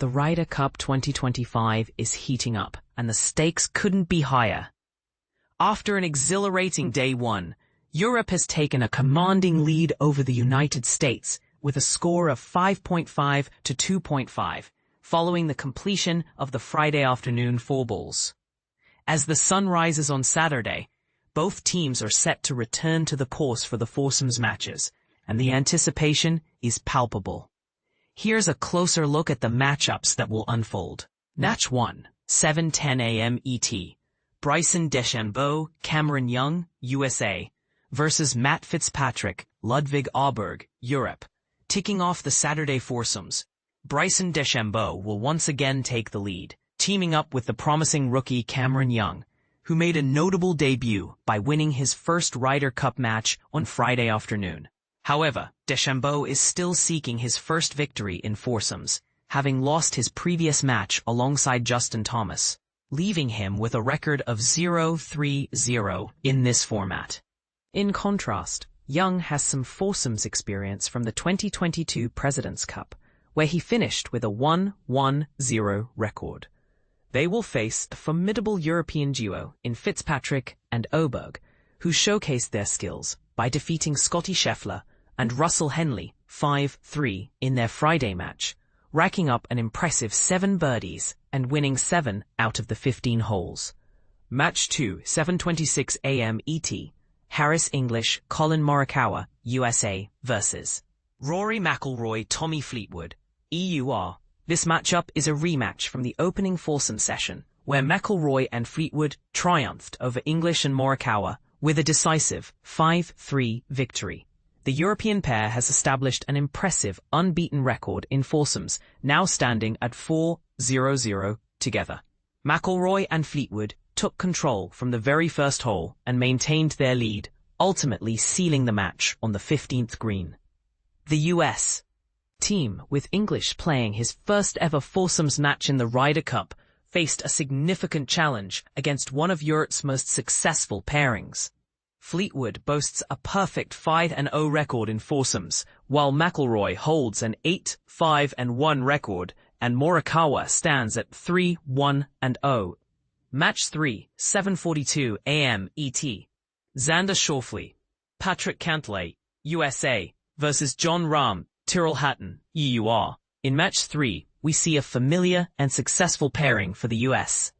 The Ryder Cup 2025 is heating up, and the stakes couldn't be higher. After an exhilarating day one, Europe has taken a commanding lead over the United States with a score of 5.5 to 2.5, following the completion of the Friday afternoon four balls. As the sun rises on Saturday, both teams are set to return to the course for the Foursomes matches, and the anticipation is palpable. Here's a closer look at the matchups that will unfold. Match 1, 7:10 a.m. ET. Bryson DeChambeau, Cameron Young, USA, versus Matt Fitzpatrick, Ludwig Åberg, Europe. Ticking off the Saturday foursomes, Bryson DeChambeau will once again take the lead, teaming up with the promising rookie Cameron Young, who made a notable debut by winning his first Ryder Cup match on Friday afternoon. However, DeChambeau is still seeking his first victory in foursomes, having lost his previous match alongside Justin Thomas, leaving him with a record of 0-3-0 in this format. In contrast, Young has some foursomes experience from the 2022 President's Cup, where he finished with a 1-1-0 record. They will face a formidable European duo in Fitzpatrick and Åberg, who showcased their skills by defeating Scottie Scheffler and Russell Henley 5-3 in their Friday match, racking up an impressive 7 birdies and winning 7 out of the 15 holes. Match 2, 7:26 a.m. ET. Harris English, Colin Morikawa, USA, versus Rory McIlroy, Tommy Fleetwood, EUR. This matchup is a rematch from the opening foursome session, where McIlroy and Fleetwood triumphed over English and Morikawa with a decisive 5-3 victory. The European pair has established an impressive unbeaten record in foursomes, now standing at 4-0-0 together. McIlroy and Fleetwood took control from the very first hole and maintained their lead, ultimately sealing the match on the 15th green. The US team, with English playing his first ever foursomes match in the Ryder Cup, faced a significant challenge against one of Europe's most successful pairings. Fleetwood boasts a perfect 5-0 record in foursomes, while McIlroy holds an 8-5-1 record and Morikawa stands at 3-1-0. Match 3, 7:42 a.m. ET. Xander Schauffele, Patrick Cantlay, USA, versus Jon Rahm, Tyrrell Hatton, EUR. In Match 3, we see a familiar and successful pairing for the US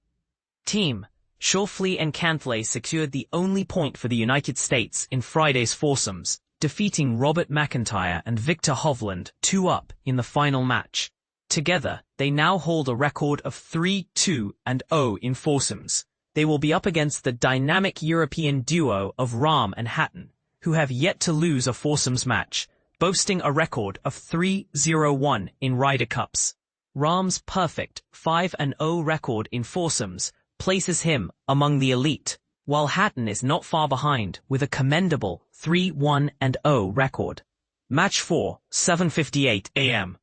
team. Schauffele and Cantlay secured the only point for the United States in Friday's foursomes, defeating Robert McIntyre and Victor Hovland 2-up in the final match. Together, they now hold a record of 3-2-0 in foursomes. They will be up against the dynamic European duo of Rahm and Hatton, who have yet to lose a foursomes match, boasting a record of 3-0-1 in Ryder Cups. Rahm's perfect 5-0 record in foursomes places him among the elite, while Hatton is not far behind with a commendable 3-1-0 record. Match 4, 7:58 a.m.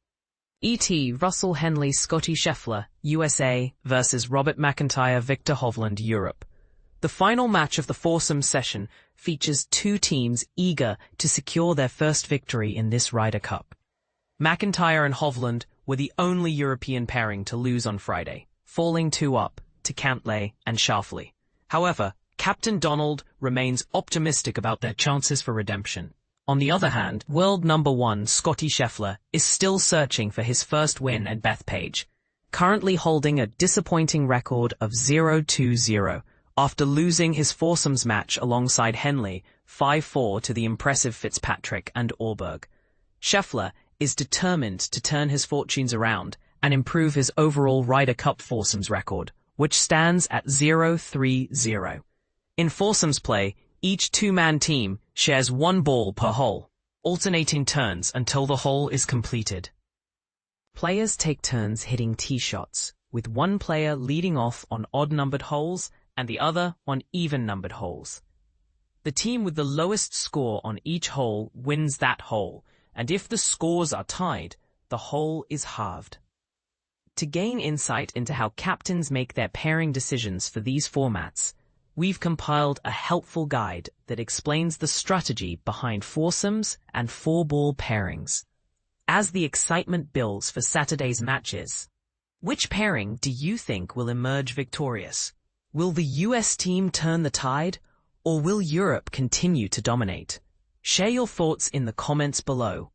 ET. Russell Henley, Scottie Scheffler, USA, versus Robert McIntyre, Victor Hovland, Europe. The final match of the foursome session features two teams eager to secure their first victory in this Ryder Cup. McIntyre and Hovland were the only European pairing to lose on Friday, falling 2-up to Cantlay and Schauffele. However, Captain Donald remains optimistic about their chances for redemption. On the other hand, world number 1 Scottie Scheffler is still searching for his first win at Bethpage, currently holding a disappointing record of 0-2-0 after losing his foursomes match alongside Henley 5-4 to the impressive Fitzpatrick and Åberg. Scheffler is determined to turn his fortunes around and improve his overall Ryder Cup foursomes record, which stands at 0-3-0. In foursomes play, each two-man team shares 1 ball per hole, alternating turns until the hole is completed. Players take turns hitting tee shots, with one player leading off on odd-numbered holes and the other on even-numbered holes. The team with the lowest score on each hole wins that hole, and if the scores are tied, the hole is halved. To gain insight into how captains make their pairing decisions for these formats, we've compiled a helpful guide that explains the strategy behind foursomes and four-ball pairings. As the excitement builds for Saturday's matches, Which pairing do you think will emerge victorious? Will the US team turn the tide, or will Europe continue to dominate? Share your thoughts in the comments below.